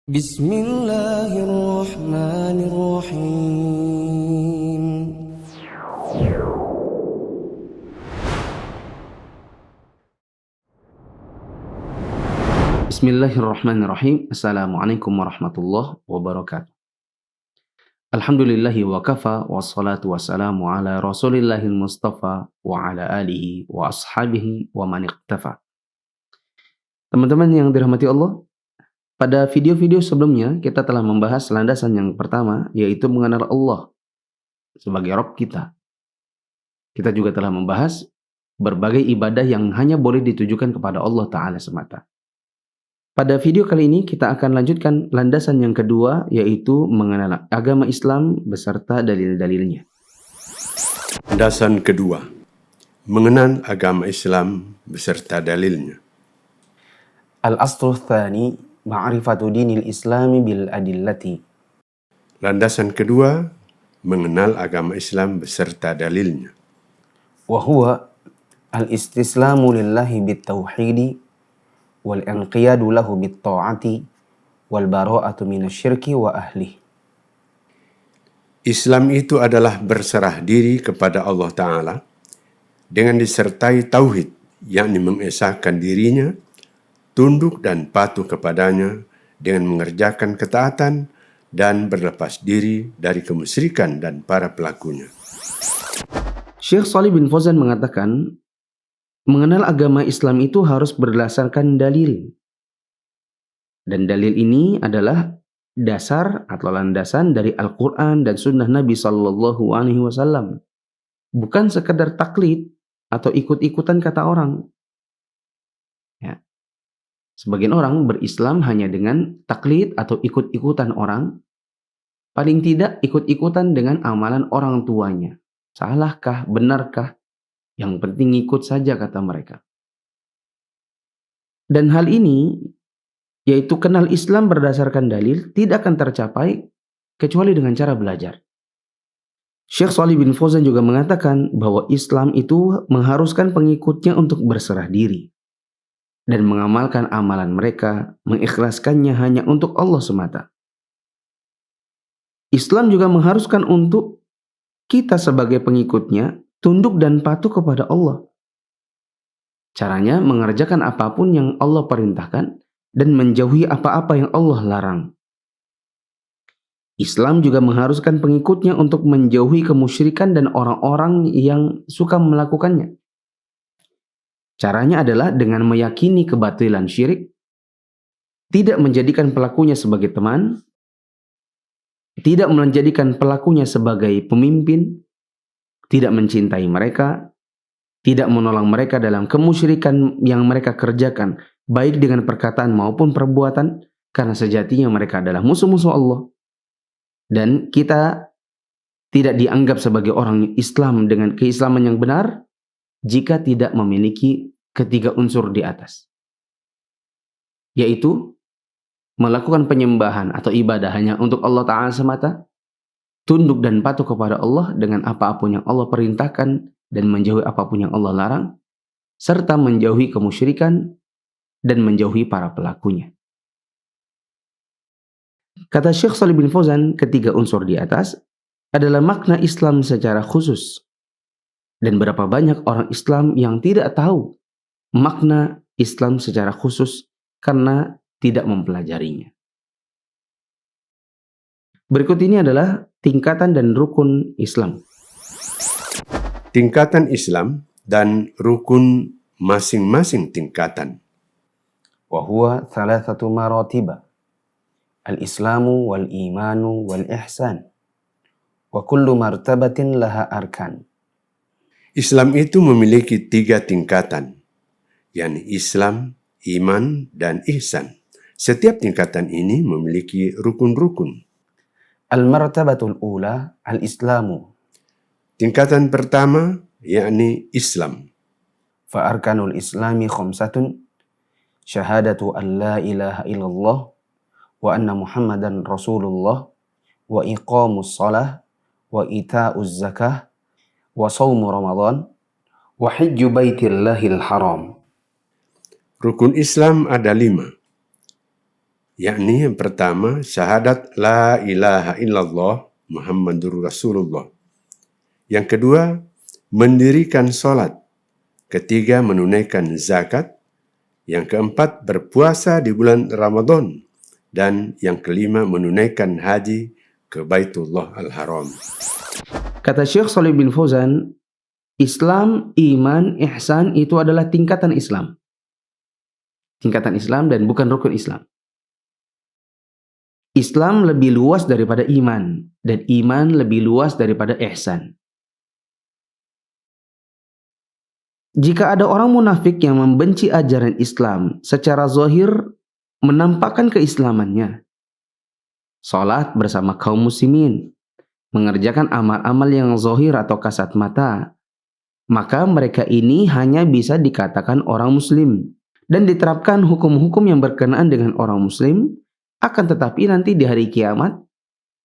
Bismillahirrahmanirrahim. Bismillahirrahmanirrahim. Assalamualaikum warahmatullahi wabarakatuh. Alhamdulillahi wa kafa, wassalatu wassalamu ala rasulillahil mustafa wa ala alihi wa ashabihi wa man iqtafa. Teman-teman yang dirahmati Allah, pada video-video sebelumnya kita telah membahas landasan yang pertama, yaitu mengenal Allah sebagai Rabb kita. Kita juga telah membahas berbagai ibadah yang hanya boleh ditujukan kepada Allah Ta'ala semata. Pada video kali ini kita akan lanjutkan landasan yang kedua, yaitu mengenal agama Islam beserta dalil-dalilnya. Landasan kedua, mengenal agama Islam beserta dalilnya. Al-aslu tsani, ma'rifatu dinil islami bil adillati. Landasan kedua, mengenal agama Islam beserta dalilnya. Wa huwa al-istislamu lillahi bit tauhidi wal inqiyadu lahu bit ta'ati wal bara'atu minasyirki wa ahli. Islam itu adalah berserah diri kepada Allah Ta'ala dengan disertai tauhid, yakni mengesahkan dirinya, tunduk dan patuh kepadanya dengan mengerjakan ketaatan dan berlepas diri dari kemusyrikan dan para pelakunya. Syekh Shalih bin Fauzan mengatakan, mengenal agama Islam itu harus berdasarkan dalil. Dan dalil ini adalah dasar atau landasan dari Al-Quran dan Sunnah Nabi Sallallahu Alaihi Wasallam. Bukan sekedar taklid atau ikut-ikutan kata orang. Ya. Sebagian orang berislam hanya dengan taklid atau ikut-ikutan orang. Paling tidak ikut-ikutan dengan amalan orang tuanya. Salahkah? Benarkah? Yang penting ikut saja, kata mereka. Dan hal ini, yaitu kenal Islam berdasarkan dalil, tidak akan tercapai kecuali dengan cara belajar. Syekh Shalih bin Fauzan juga mengatakan bahwa Islam itu mengharuskan pengikutnya untuk berserah diri dan mengamalkan amalan mereka, mengikhlaskannya hanya untuk Allah semata. Islam juga mengharuskan untuk kita sebagai pengikutnya tunduk dan patuh kepada Allah. Caranya mengerjakan apapun yang Allah perintahkan dan menjauhi apa-apa yang Allah larang. Islam juga mengharuskan pengikutnya untuk menjauhi kemusyrikan dan orang-orang yang suka melakukannya. Caranya adalah dengan meyakini kebatilan syirik, tidak menjadikan pelakunya sebagai teman, tidak menjadikan pelakunya sebagai pemimpin, tidak mencintai mereka, tidak menolong mereka dalam kemusyrikan yang mereka kerjakan, baik dengan perkataan maupun perbuatan, karena sejatinya mereka adalah musuh-musuh Allah. Dan kita tidak dianggap sebagai orang Islam dengan keislaman yang benar, jika tidak memiliki ketiga unsur di atas. Yaitu, melakukan penyembahan atau ibadah hanya untuk Allah Ta'ala semata, tunduk dan patuh kepada Allah dengan apapun yang Allah perintahkan dan menjauhi apapun yang Allah larang, serta menjauhi kemusyrikan dan menjauhi para pelakunya. Kata Syekh Shalih bin Fauzan, ketiga unsur di atas adalah makna Islam secara khusus. Dan berapa banyak orang Islam yang tidak tahu makna Islam secara khusus karena tidak mempelajarinya. Berikut ini adalah tingkatan dan rukun Islam. Tingkatan Islam dan rukun masing-masing tingkatan. Wa huwa thalathatu maratiba. Al-Islamu wal-imanu wal-ihsan. Wa kullu martabatin laha arkan. Islam itu memiliki 3 tingkatan, yakni Islam, iman, dan ihsan. Setiap tingkatan ini memiliki rukun-rukun. Al-martabatul ula al-Islamu. Tingkatan pertama yakni Islam. Fa arkanul Islami khamsatun. Syahadatu an la ilaha illallah wa anna Muhammadan Rasulullah wa iqamus shalah wa ita'uz zakah wa shaumu Ramadan wa hajju baitillahil haram. Rukun Islam ada 5, yakni yang pertama syahadat la ilaha illallah Muhammadur Rasulullah. Yang kedua, mendirikan solat. Ketiga, menunaikan zakat. Yang keempat, berpuasa di bulan Ramadan. Dan yang kelima, menunaikan haji ke Baitullah Al-Haram. Kata Syekh Shalih bin Fauzan, Islam, iman, ihsan itu adalah tingkatan Islam. Tingkatan Islam dan bukan rukun Islam. Islam lebih luas daripada iman, dan iman lebih luas daripada ihsan. Jika ada orang munafik yang membenci ajaran Islam secara zahir menampakkan keislamannya, salat bersama kaum muslimin, mengerjakan amal-amal yang zahir atau kasat mata, maka mereka ini hanya bisa dikatakan orang muslim dan diterapkan hukum-hukum yang berkenaan dengan orang muslim. Akan tetapi nanti di hari kiamat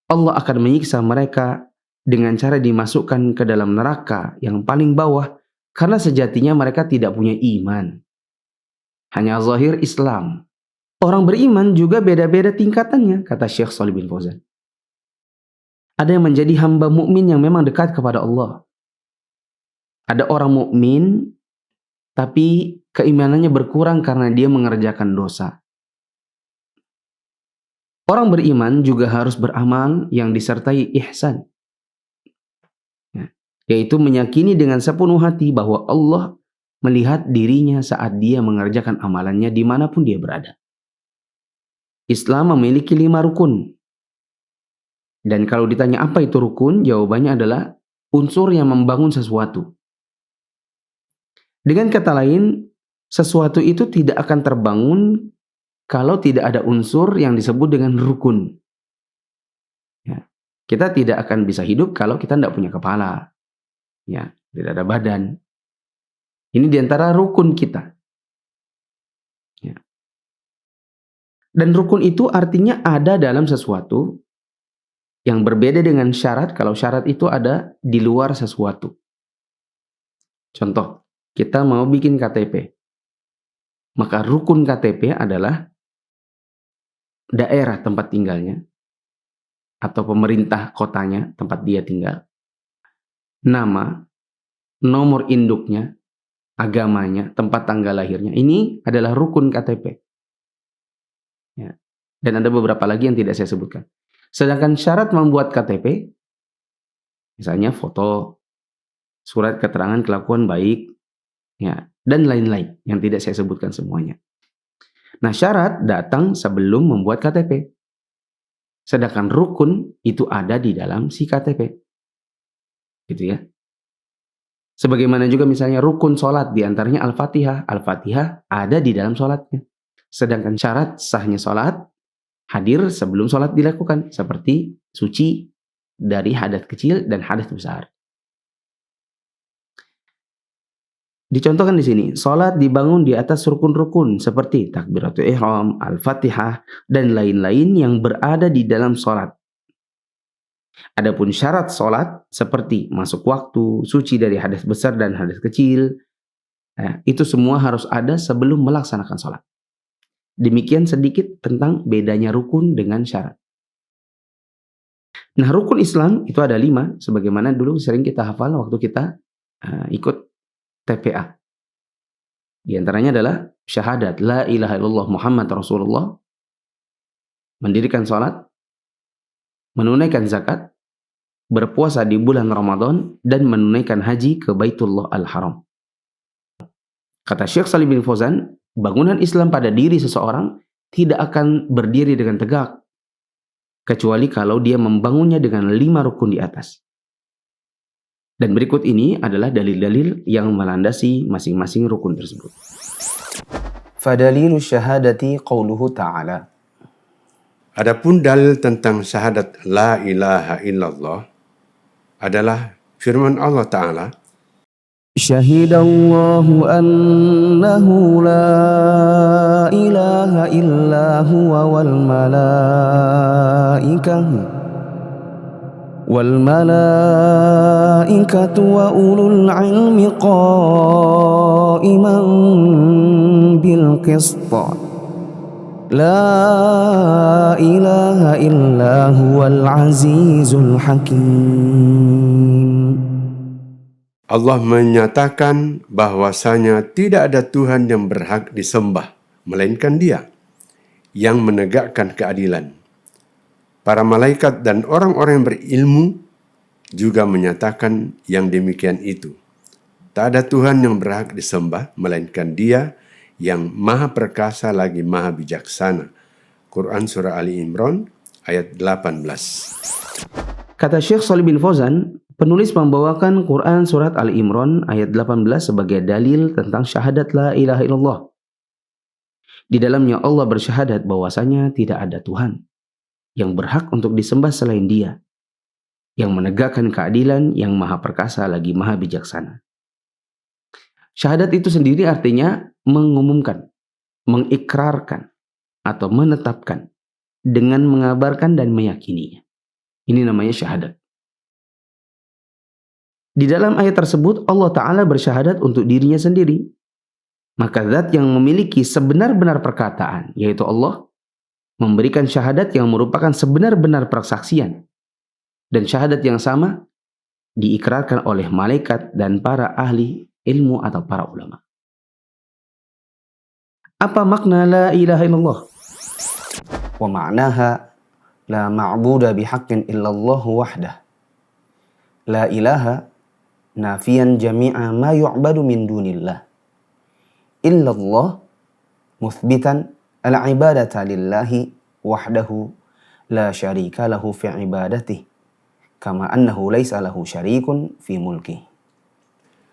Allah akan menyiksa mereka dengan cara dimasukkan ke dalam neraka yang paling bawah, karena sejatinya mereka tidak punya iman, hanya zahir Islam. Orang beriman juga beda-beda tingkatannya, kata Syekh Shalih bin Fauzan. Ada yang menjadi hamba mukmin yang memang dekat kepada Allah. Ada orang mukmin tapi keimanannya berkurang karena dia mengerjakan dosa. Orang beriman juga harus beramal yang disertai ihsan, yaitu meyakini dengan sepenuh hati bahwa Allah melihat dirinya saat dia mengerjakan amalannya dimanapun dia berada. Islam memiliki 5 rukun. Dan kalau ditanya apa itu rukun, jawabannya adalah unsur yang membangun sesuatu. Dengan kata lain, sesuatu itu tidak akan terbangun kalau tidak ada unsur yang disebut dengan rukun. Ya. Kita tidak akan bisa hidup kalau kita tidak punya kepala. Ya, tidak ada badan. Ini diantara rukun kita. Ya. Dan rukun itu artinya ada dalam sesuatu yang berbeda dengan syarat kalau syarat itu ada di luar sesuatu. Contoh, kita mau bikin KTP. Maka rukun KTP adalah daerah tempat tinggalnya atau pemerintah kotanya tempat dia tinggal, nama, nomor induknya, agamanya, tempat tanggal lahirnya. Ini adalah rukun KTP. Ya. Dan ada beberapa lagi yang tidak saya sebutkan. Sedangkan syarat membuat KTP, misalnya foto, surat keterangan kelakuan baik, ya, dan lain-lain yang tidak saya sebutkan semuanya. Nah, syarat datang sebelum membuat KTP. Sedangkan rukun itu ada di dalam si KTP. Gitu ya. Sebagaimana juga misalnya rukun sholat, diantaranya Al-Fatihah. Al-Fatihah ada di dalam sholatnya. Sedangkan syarat sahnya sholat hadir sebelum sholat dilakukan. Seperti suci dari hadas kecil dan hadas besar. Dicontohkan di sini, salat dibangun di atas rukun-rukun seperti takbiratul ihram, al-fatihah, dan lain-lain yang berada di dalam salat. Adapun syarat salat seperti masuk waktu, suci dari hadas besar dan hadas kecil, itu semua harus ada sebelum melaksanakan salat. Demikian sedikit tentang bedanya rukun dengan syarat. Nah, rukun Islam itu ada 5, sebagaimana dulu sering kita hafal waktu kita ikut TPA. Di antaranya adalah syahadat la ilaha illallah Muhammad Rasulullah, mendirikan salat, menunaikan zakat, berpuasa di bulan Ramadan, dan menunaikan haji ke Baitullah Al-Haram. Kata Syekh Shalih bin Fauzan, bangunan Islam pada diri seseorang tidak akan berdiri dengan tegak kecuali kalau dia membangunnya dengan 5 rukun di atas. Dan berikut ini adalah dalil-dalil yang melandasi masing-masing rukun tersebut. Fadalilu syahadati qauluhu ta'ala. Adapun dalil tentang syahadat la ilaha illallah adalah firman Allah Ta'ala, Syahidallahu annahu la ilaha illa huwa wal malaikatu wa ulul ilmi qa'iman bil qist. لا إله إلا هو العزيز الحكيم. Allah menyatakan bahwasanya tidak ada Tuhan yang berhak disembah, melainkan Dia yang menegakkan keadilan. Para malaikat dan orang-orang yang berilmu juga menyatakan yang demikian itu. Tak ada Tuhan yang berhak disembah, melainkan Dia yang maha perkasa lagi maha bijaksana. Quran Surah Ali Imran ayat 18. Kata Syekh Shalih bin Fauzan, penulis membawakan Quran Surat Ali Imran ayat 18 sebagai dalil tentang syahadat la ilaha illallah. Di dalamnya Allah bersyahadat bahwasanya tidak ada Tuhan yang berhak untuk disembah selain Dia, yang menegakkan keadilan, yang maha perkasa lagi maha bijaksana. Syahadat itu sendiri artinya mengumumkan, mengikrarkan, atau menetapkan dengan mengabarkan dan meyakininya. Ini namanya syahadat. Di dalam ayat tersebut Allah Ta'ala bersyahadat untuk dirinya sendiri. Maka zat yang memiliki sebenar-benar perkataan, yaitu Allah, memberikan syahadat yang merupakan sebenar-benar persaksian. Dan syahadat yang sama diikrarkan oleh malaikat dan para ahli ilmu atau para ulama. Apa makna la ilaha illallah? Wa ma'naha la ma'buda bihaqqin illallah wahdah. La ilaha nafiyan jami'a ma yu'badu min dunillah. Illallah muthbitan al-ibadata lillahi wahdahu la syarika lahu fi ibadatihi kama annahu laysa lahu syarikun fi mulki.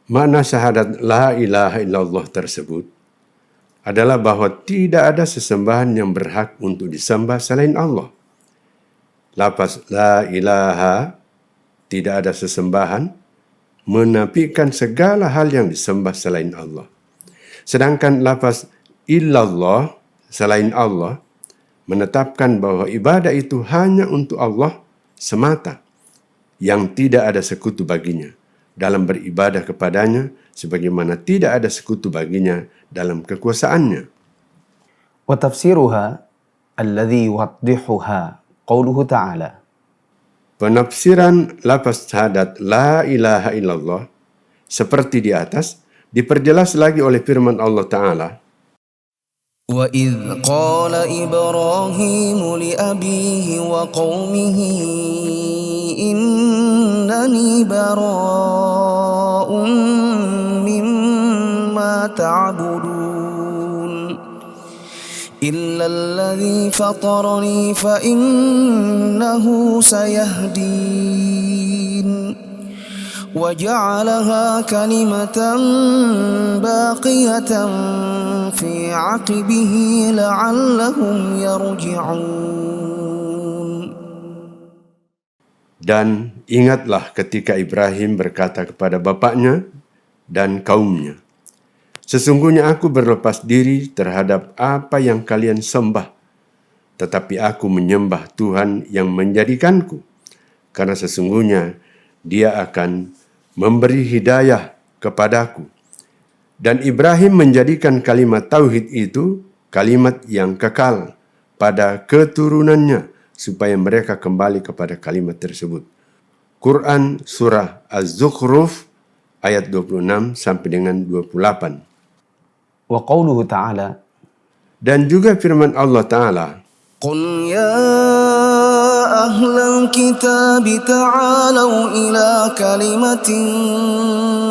Makna syahadat la ilaha illallah tersebut adalah bahwa tidak ada sesembahan yang berhak untuk disembah selain Allah. Lafaz la ilaha, tidak ada sesembahan, menafikan segala hal yang disembah selain Allah. Sedangkan lafaz illallah, selain Allah, menetapkan bahwa ibadah itu hanya untuk Allah semata, yang tidak ada sekutu baginya dalam beribadah kepadanya, sebagaimana tidak ada sekutu baginya dalam kekuasaannya. Wa tafsiruha alladhi yuwaddihuha qauluhu ta'ala. Penafsiran lafaz syahadat la ilaha illallah seperti di atas diperjelas lagi oleh firman Allah Ta'ala. وَإِذْ قَالَ إِبْرَاهِيمُ لِأَبِيهِ وَقَوْمِهِ إِنَّنِي بَرَاءٌ مِّمَّا تَعْبُدُونَ إِلَّا الَّذِي فَطَرَنِي فَإِنَّهُ سَيَهْدِينِ وَجَعَلَهَا كَلِمَةً بَاقِيَةً فِي عَقِبِهِ لَعَلَّهُمْ يَرْجِعُونَ. Dan ingatlah ketika Ibrahim berkata kepada bapaknya dan kaumnya, sesungguhnya aku berlepas diri terhadap apa yang kalian sembah, tetapi aku menyembah Tuhan yang menjadikanku, karena sesungguhnya Dia akan memberi hidayah kepadaku. Dan Ibrahim menjadikan kalimat tauhid itu kalimat yang kekal pada keturunannya, supaya mereka kembali kepada kalimat tersebut. Quran Surah Az-Zukhruf ayat 26 sampai dengan 28. Wa qauluhu ta'ala. Dan juga firman Allah Ta'ala, Qul ya ahlal kitab ta'alau ila kalimatin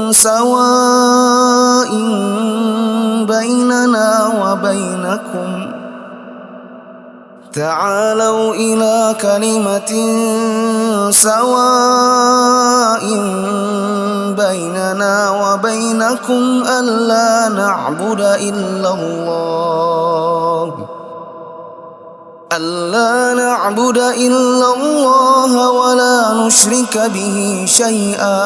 sawa'in bainana wa bainakum. تعالوا إلى كلمة سواء بيننا وبينكم ألا نعبد إلا الله ولا نشرك به شيئا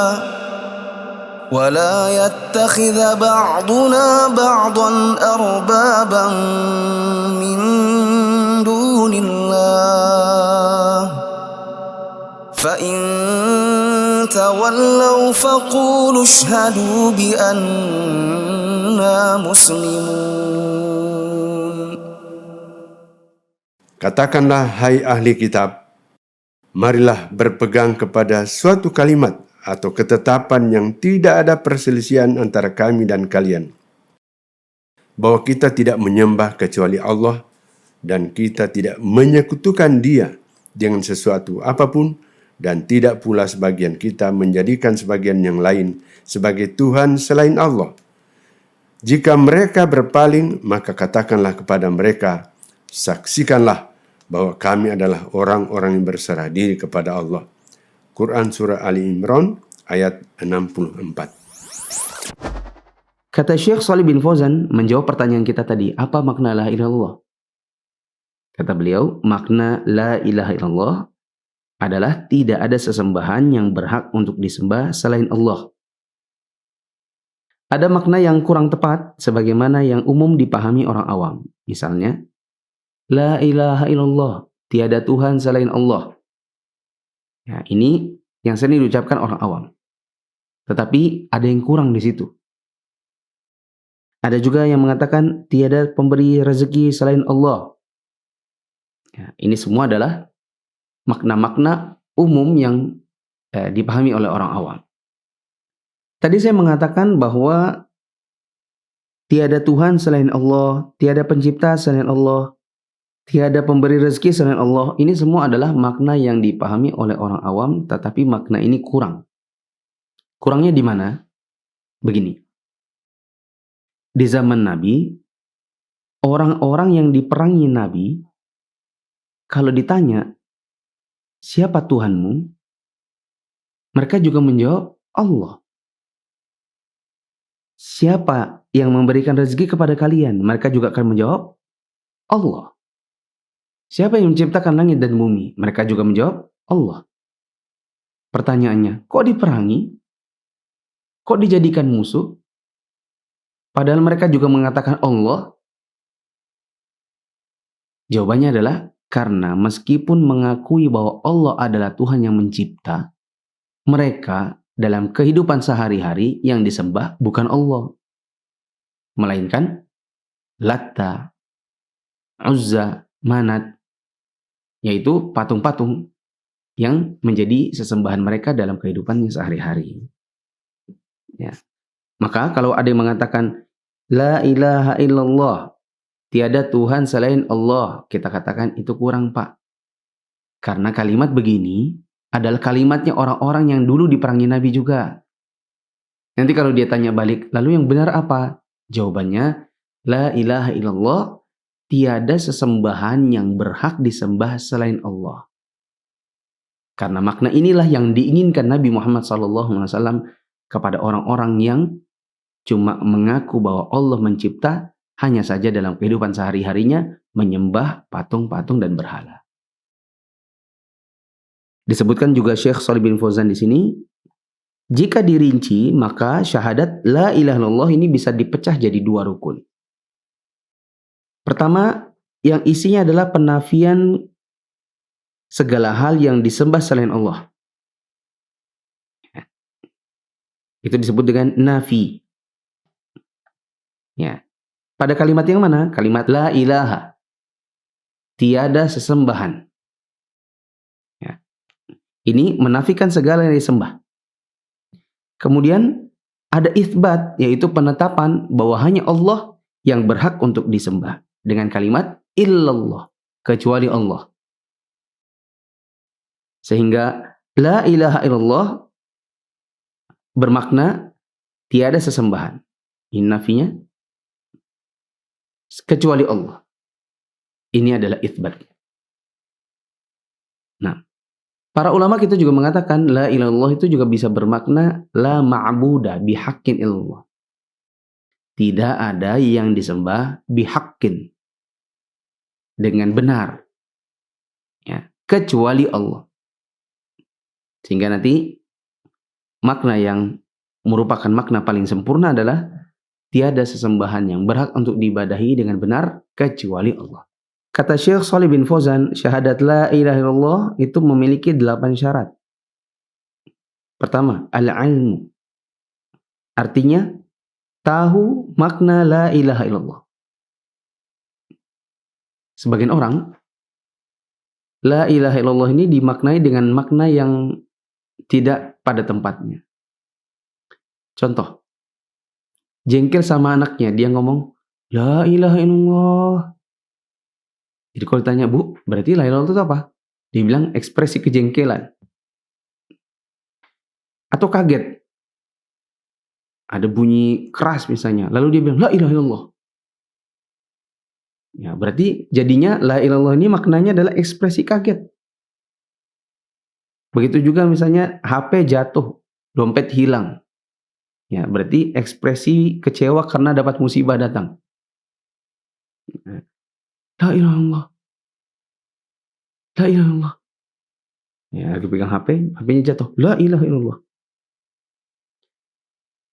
ولا يتخذ بعضنا بعضا أربابا من دون الله فإن تولوا فقولوا اشهدوا بأننا مسلمون. Katakanlah, hai ahli kitab, marilah berpegang kepada suatu kalimat atau ketetapan yang tidak ada perselisihan antara kami dan kalian, bahwa kita tidak menyembah kecuali Allah dan kita tidak menyekutukan Dia dengan sesuatu apapun, dan tidak pula sebagian kita menjadikan sebagian yang lain sebagai Tuhan selain Allah. Jika mereka berpaling, maka katakanlah kepada mereka, saksikanlah bahwa kami adalah orang-orang yang berserah diri kepada Allah. Quran Surah Ali Imran ayat 64. Kata Syekh Shalih bin Fauzan menjawab pertanyaan kita tadi, apa makna la ilaha illallah? Kata beliau, makna la ilaha illallah adalah tidak ada sesembahan yang berhak untuk disembah selain Allah. Ada makna yang kurang tepat sebagaimana yang umum dipahami orang awam. Misalnya, la ilaha illallah, tiada Tuhan selain Allah. Ya, ini yang sering diucapkan orang awam. Tetapi ada yang kurang di situ. Ada juga yang mengatakan tiada pemberi rezeki selain Allah. Ya, ini semua adalah makna-makna umum yang dipahami oleh orang awam. Tadi saya mengatakan bahwa tiada Tuhan selain Allah, tiada pencipta selain Allah, tiada pemberi rezeki selain Allah. Ini semua adalah makna yang dipahami oleh orang awam, tetapi makna ini kurang. Kurangnya di mana? Begini. Di zaman Nabi, orang-orang yang diperangi Nabi, kalau ditanya, siapa Tuhanmu? Mereka juga menjawab, Allah. Siapa yang memberikan rezeki kepada kalian? Mereka juga akan menjawab, Allah. Siapa yang menciptakan langit dan bumi? Mereka juga menjawab, Allah. Pertanyaannya, kok diperangi? Kok dijadikan musuh? Padahal mereka juga mengatakan Allah. Jawabannya adalah, karena meskipun mengakui bahwa Allah adalah Tuhan yang mencipta, mereka dalam kehidupan sehari-hari yang disembah bukan Allah, melainkan Latta, Uzza, Manat, yaitu patung-patung yang menjadi sesembahan mereka dalam kehidupannya sehari-hari. Ya. Maka kalau ada yang mengatakan la ilaha illallah, tiada Tuhan selain Allah, kita katakan itu kurang, Pak. Karena kalimat begini adalah kalimatnya orang-orang yang dulu diperangi Nabi juga. Nanti kalau dia tanya balik, lalu yang benar apa? Jawabannya, la ilaha illallah, tiada sesembahan yang berhak disembah selain Allah. Karena makna inilah yang diinginkan Nabi Muhammad SAW kepada orang-orang yang cuma mengaku bahwa Allah mencipta, hanya saja dalam kehidupan sehari-harinya menyembah patung-patung dan berhala. Disebutkan juga Syekh Shalih bin Fauzan di sini, jika dirinci maka syahadat la ilaha illallah ini bisa dipecah jadi dua rukun. Pertama, yang isinya adalah penafian segala hal yang disembah selain Allah. Itu disebut dengan nafi. Ya. Pada kalimat yang mana? Kalimat la ilaha. Tiada sesembahan. Ya. Ini menafikan segala yang disembah. Kemudian ada itsbat, yaitu penetapan bahwa hanya Allah yang berhak untuk disembah. Dengan kalimat illallah, kecuali Allah. Sehingga la ilaha illallah bermakna tiada sesembahan. Ini nafinya kecuali Allah. Ini adalah itsbat. Nah, para ulama kita juga mengatakan la ilaha illallah itu juga bisa bermakna la ma'buda bihaqqin illallah. Tidak ada yang disembah bihaqqin, dengan benar, ya, kecuali Allah. Sehingga nanti makna yang merupakan makna paling sempurna adalah tiada sesembahan yang berhak untuk diibadahi dengan benar kecuali Allah. Kata Syekh Shalih bin Fauzan, syahadat la ilaha illallah itu memiliki 8 syarat. Pertama, al-ilmu. Artinya, tahu makna la ilaha illallah. Sebagian orang la ilaha illallah ini dimaknai dengan makna yang tidak pada tempatnya. Contoh, jengkel sama anaknya, dia ngomong, la ilaha illallah. Jadi kalau ditanya, Bu, berarti la ilaha illallah itu apa? Dia bilang ekspresi kejengkelan. Atau kaget. Ada bunyi keras misalnya, lalu dia bilang, la ilaha illallah. Ya, berarti jadinya la ilaha illallah ini maknanya adalah ekspresi kaget. Begitu juga misalnya HP jatuh, dompet hilang. Ya, berarti ekspresi kecewa karena dapat musibah datang. La ilaha illallah. La ilaha illallah. Ya, lagi pegang HP, HP-nya jatuh. La ilaha illallah.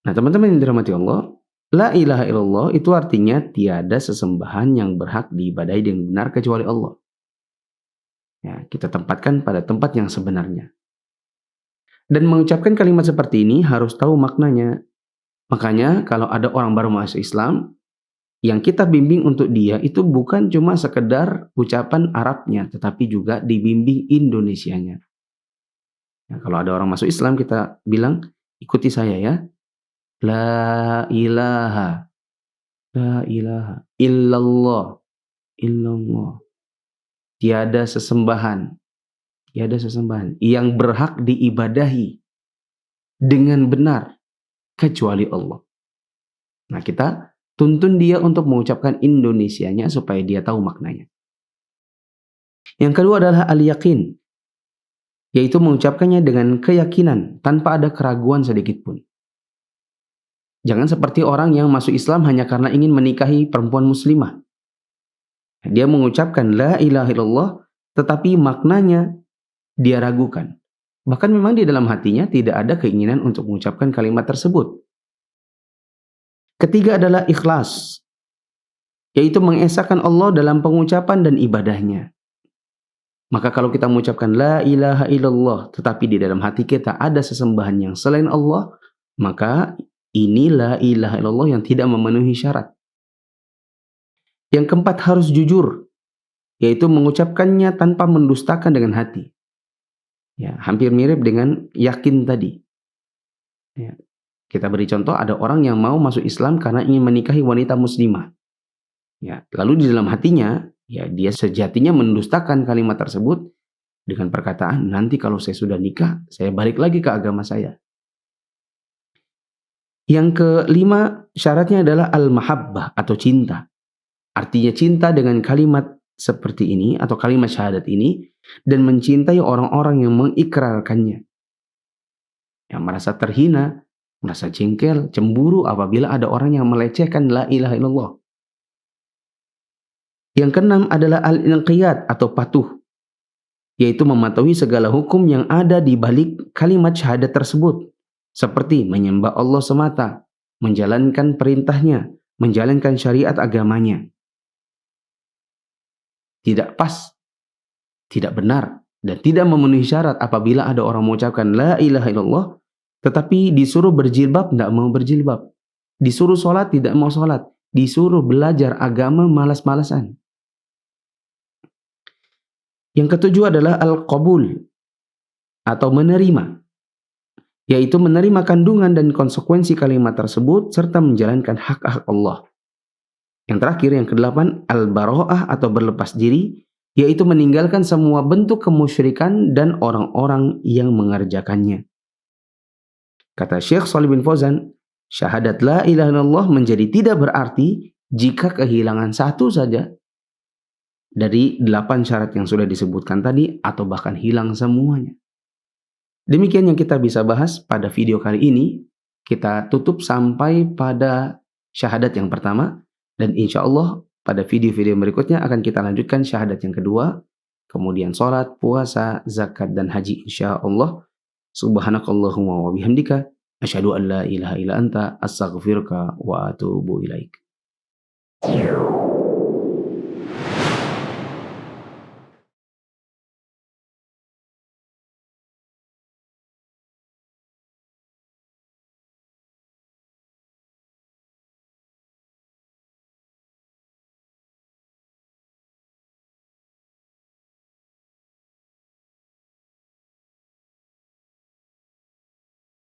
Nah, teman-teman yang dirahmati Allah, la ilaha illallah itu artinya tiada sesembahan yang berhak diibadahi dengan benar kecuali Allah. Ya, kita tempatkan pada tempat yang sebenarnya. Dan mengucapkan kalimat seperti ini harus tahu maknanya. Makanya kalau ada orang baru masuk Islam, yang kita bimbing untuk dia itu bukan cuma sekedar ucapan Arabnya, tetapi juga dibimbing Indonesianya. Nah, kalau ada orang masuk Islam, kita bilang, ikuti saya ya. La ilaha illallah. Tiada sesembahan yang berhak diibadahi dengan benar kecuali Allah. Nah, kita tuntun dia untuk mengucapkan Indonesianya supaya dia tahu maknanya. Yang kedua adalah al-yaqin, yaitu mengucapkannya dengan keyakinan tanpa ada keraguan sedikit pun. Jangan seperti orang yang masuk Islam hanya karena ingin menikahi perempuan muslimah. Dia mengucapkan la ilaha illallah, tetapi maknanya dia ragukan. Bahkan memang di dalam hatinya tidak ada keinginan untuk mengucapkan kalimat tersebut. Ketiga adalah ikhlas, yaitu mengesahkan Allah dalam pengucapan dan ibadahnya. Maka kalau kita mengucapkan la ilaha illallah, tetapi di dalam hati kita ada sesembahan yang selain Allah, maka ini la ilaha illallah yang tidak memenuhi syarat. Yang keempat harus jujur, yaitu mengucapkannya tanpa mendustakan dengan hati. Ya, hampir mirip dengan yakin tadi. Ya, kita beri contoh, ada orang yang mau masuk Islam karena ingin menikahi wanita muslimah. Ya, lalu di dalam hatinya, ya dia sejatinya mendustakan kalimat tersebut dengan perkataan, nanti kalau saya sudah nikah, saya balik lagi ke agama saya. Yang kelima, syaratnya adalah al-mahabbah atau cinta. Artinya cinta dengan kalimat seperti ini atau kalimat syahadat ini dan mencintai orang-orang yang mengikrarkannya. Yang merasa terhina, merasa jengkel, cemburu apabila ada orang yang melecehkan la ilaha illallah. Yang keenam adalah al-inqiyad atau patuh, yaitu mematuhi segala hukum yang ada di balik kalimat syahadat tersebut. Seperti menyembah Allah semata, menjalankan perintahnya, menjalankan syariat agamanya. Tidak pas, tidak benar, dan tidak memenuhi syarat apabila ada orang mengucapkan la ilaha illallah, tetapi disuruh berjilbab, tidak mau berjilbab. Disuruh sholat, tidak mau sholat. Disuruh belajar agama, malas-malasan. Yang ketujuh adalah al-qabul atau menerima, yaitu menerima kandungan dan konsekuensi kalimat tersebut serta menjalankan hak-hak Allah. Yang terakhir, yang kedelapan, al-bara'ah atau berlepas diri, yaitu meninggalkan semua bentuk kemusyrikan dan orang-orang yang mengerjakannya. Kata Syekh Shalih bin Fauzan, syahadat la ilaha illallah menjadi tidak berarti jika kehilangan satu saja dari 8 syarat yang sudah disebutkan tadi atau bahkan hilang semuanya. Demikian yang kita bisa bahas pada video kali ini. Kita tutup sampai pada syahadat yang pertama. Dan insya Allah pada video-video berikutnya akan kita lanjutkan syahadat yang kedua. Kemudian sholat, puasa, zakat, dan haji insya Allah. Subhanakallahumma wa bihamdika. Asyhadu an la ilaha illa anta astaghfiruka wa atubu ilaik.